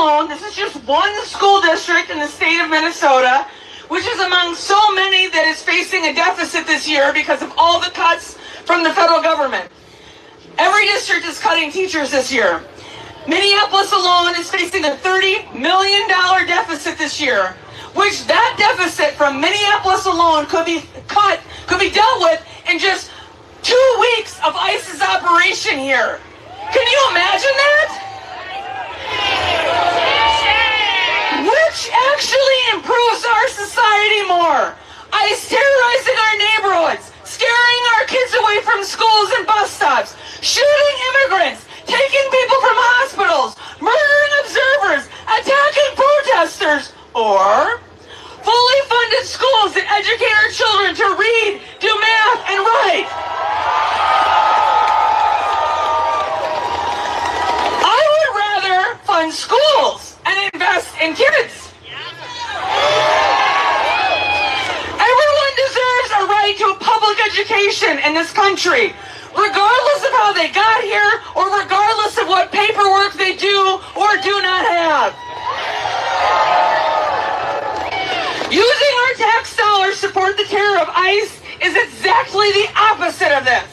alone, this is just one school district in the state of Minnesota, which is among so many that is facing a deficit this year because of all the cuts from the federal government. Every district is cutting teachers this year. Minneapolis alone is facing a $30 million deficit this year, which that deficit from Minneapolis alone could be dealt with in just 2 weeks of ICE's operation here. Can you imagine that? Which actually improves our society more. ICE terrorizing our neighborhoods, scaring our kids away from schools and bus stops, shooting immigrants, taking people from hospitals, murdering observers, attacking protesters, or fully funded schools that educate our children to read, do math, and write. I would rather fund schools and invest in kids. Everyone deserves a right to a public education in this country, regardless of how they got here or regardless of what paperwork they do or do not have. Using our tax dollars to support the terror of ICE is exactly the opposite of this.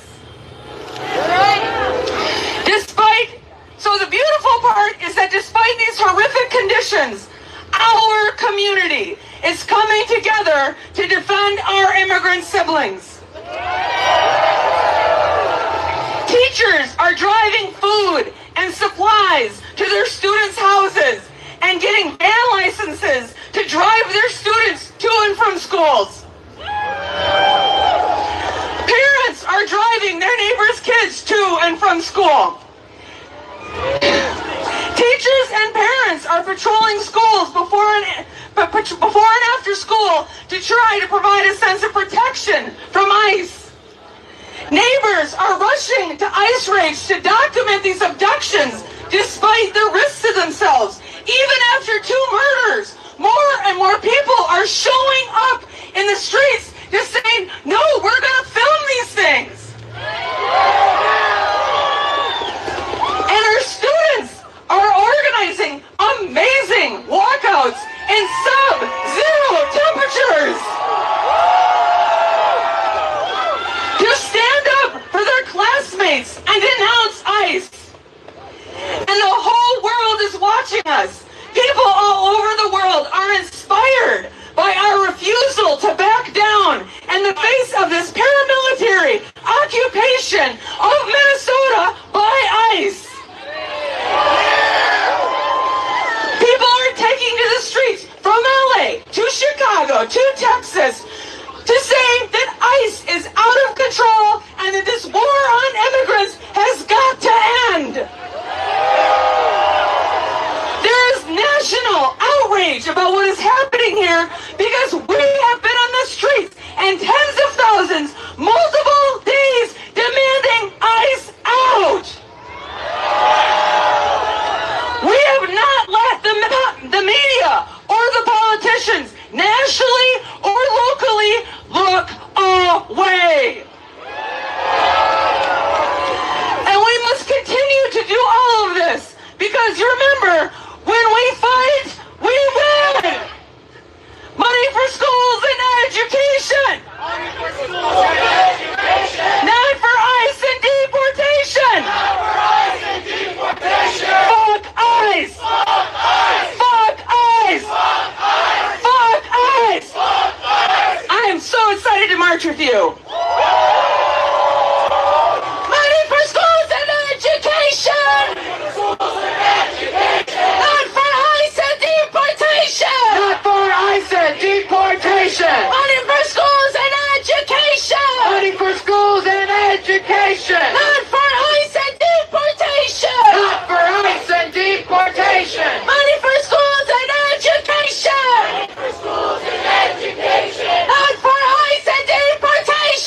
So the beautiful part is that despite these horrific conditions, our community is coming together to defend our immigrant siblings. Teachers are driving food and supplies to their students' houses and getting van licenses to drive their students to and from schools. Parents are driving their neighbors' kids to and from school. Teachers and parents are patrolling schools before and after school to try to provide a sense of protection from ICE. Neighbors are rushing to ICE raids to document these abductions despite the risks to themselves. Even after 2 murders, more and more people are showing up in the streets just saying, no, we're going to film these things. And our students are organizing amazing walkouts in sub-zero temperatures to stand up for their classmates and denounce ICE. And the whole world is watching us. People all over the world are inspired by our refusal to back down in the face of this paramilitary occupation of Minnesota by ICE. People are taking to the streets from LA to Chicago to Texas to say that ICE is out of control and that this war on immigrants has got to end. There is national outrage about what is happening here because we have been on the streets and tens of thousands, multiple days, demanding ICE out. We have not let the media or the politicians, nationally or locally, look away. And we must continue to do all of this because you remember, when we fight, we win. Money for schools and education. Money for schools and education. Not for ICE and deportation. Not for ICE and deportation. Fuck ICE. Fuck ICE. Fuck ICE. Fuck ICE. Fuck ICE. Fuck ICE. I am so excited to march with you. Money for schools and education. Not for ICE and deportation. Not for ICE and deportation. Money for schools and education. Money for schools and education. Not for ICE and deportation. Not for ICE and deportation. Money for schools and education. Money for schools and education. Not for ICE and deportation.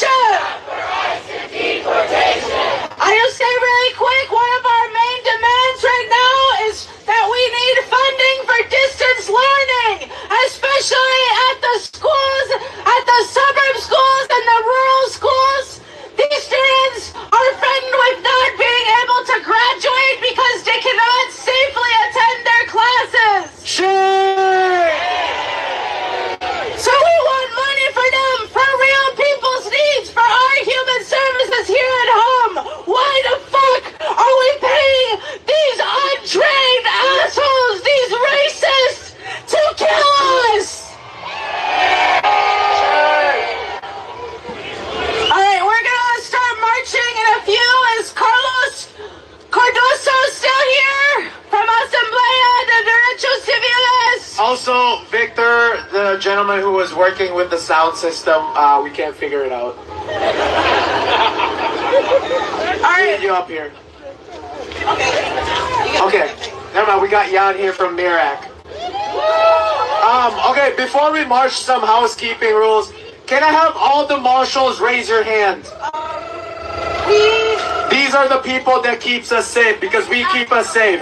Also, Victor, the gentleman who was working with the sound system, we can't figure it out. All right. Get you up here. Okay, never mind. We got Jan here from Mirac. Okay, before we march, some housekeeping rules. Can I have all the marshals raise your hand? These are the people that keeps us safe because we keep us safe.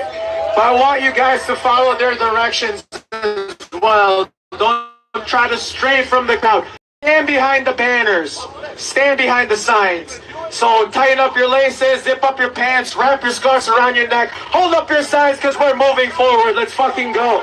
But I want you guys to follow their directions as well. Don't try to stray from the crowd. Stand behind the banners. Stand behind the signs. So tighten up your laces, zip up your pants, wrap your scarves around your neck, hold up your signs because we're moving forward. Let's fucking go.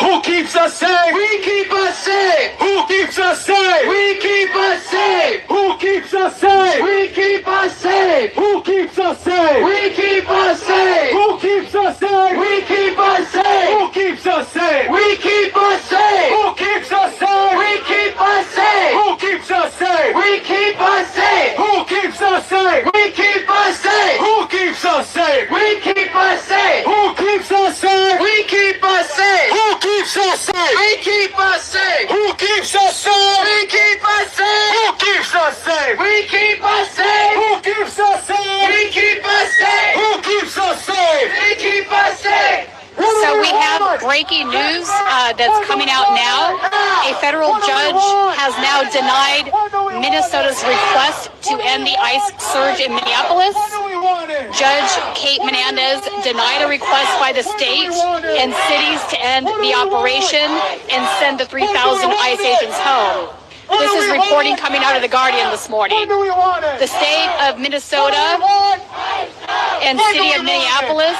Who keeps us safe? We keep us safe. Who keeps us safe? We keep us safe. Who keeps us safe? We keep us safe. Who keeps us safe? We keep us safe. Who keeps us safe? We keep us safe. Who keeps us safe? We keep us safe. Who keeps us safe? We keep us safe. Who keeps us safe? We keep us safe. Who keeps us safe? We keep us safe. Who keeps us safe? We keep us safe. Who keeps us safe? We keep us safe. Who keeps us safe? We keep us safe. Who keeps us safe? We keep us safe. Who keeps us safe? We keep us safe. Who keeps us safe? We keep us safe. Who keeps us safe? We keep us safe. So we have breaking news that's coming out now. A federal judge has now denied Minnesota's request to end the ICE surge in Minneapolis. Judge Kate Menendez denied a request by the state and cities to end the operation and send the 3,000 ICE agents home. This is reporting coming out of The Guardian this morning. The state of Minnesota and city of Minneapolis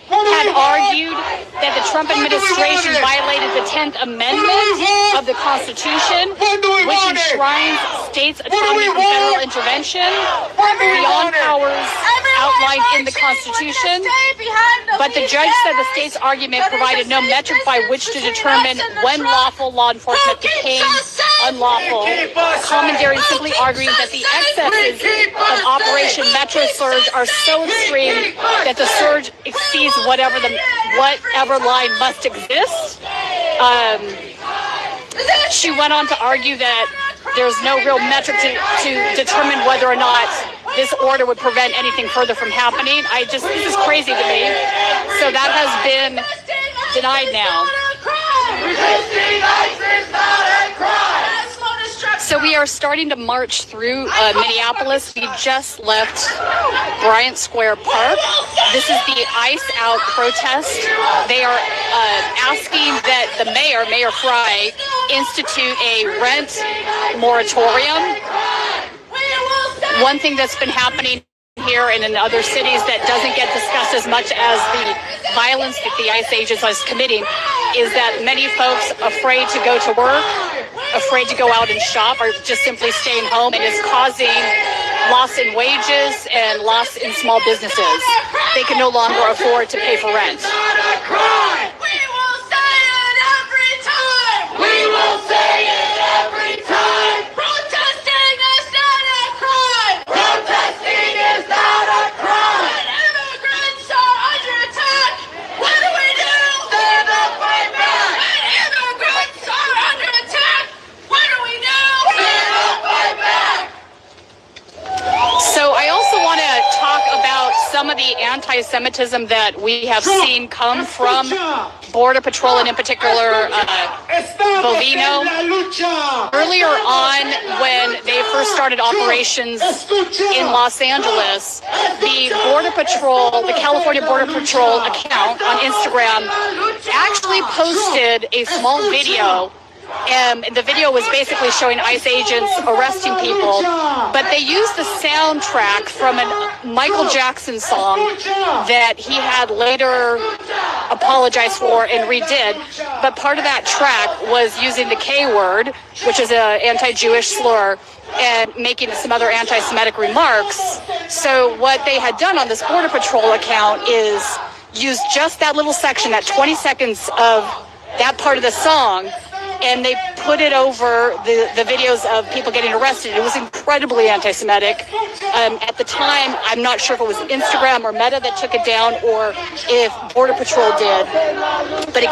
had argued that the Trump administration violated the 10th Amendment of the Constitution, which enshrines states' autonomy from federal intervention beyond powers outlined in the Constitution. But the judge said the state's argument provided no metric by which to determine when lawful law enforcement became unlawful, commandeering simply arguing that the excesses of Operation Metro Surge are so extreme that the surge exceeds whatever line must exist. She went on to argue that there's no real metric to determine whether or not this order would prevent anything further from happening. This is crazy to me. So that has been denied now. So we are starting to march through Minneapolis. We just left Bryant Square Park. This is the ICE Out protest. They are asking that the Mayor Fry, institute a rent moratorium. One thing that's been happening here and in other cities that doesn't get discussed as much as the violence that the ICE agents are committing is that many folks afraid to go to work, afraid to go out and shop, or just simply staying home, and is causing loss in wages and loss in small businesses. They can no longer afford to pay for rent. We will say it every time. We will say it every time. Protesting is not a crime. Protesting is not a crime. When immigrants are under attack, what do we do? Stand up, fight back. When immigrants are under attack, what do we do? Stand up, fight back. So I also want to talk about some of the anti-Semitism that we have seen come from Border Patrol, and in particular Bovino. Earlier on, when they first started operations in Los Angeles, the Border Patrol, the California Border Patrol account on Instagram actually posted a small video. And the video was basically showing ICE agents arresting people, but they used the soundtrack from a Michael Jackson song that he had later apologized for and redid. But part of that track was using the K word, which is an anti-Jewish slur, and making some other anti-Semitic remarks. So what they had done on this Border Patrol account is use just that little section, that 20 seconds of that part of the song, and they put it over the videos of people getting arrested. It was incredibly anti-Semitic. At the time, I'm not sure if it was Instagram or Meta that took it down or if Border Patrol did, but it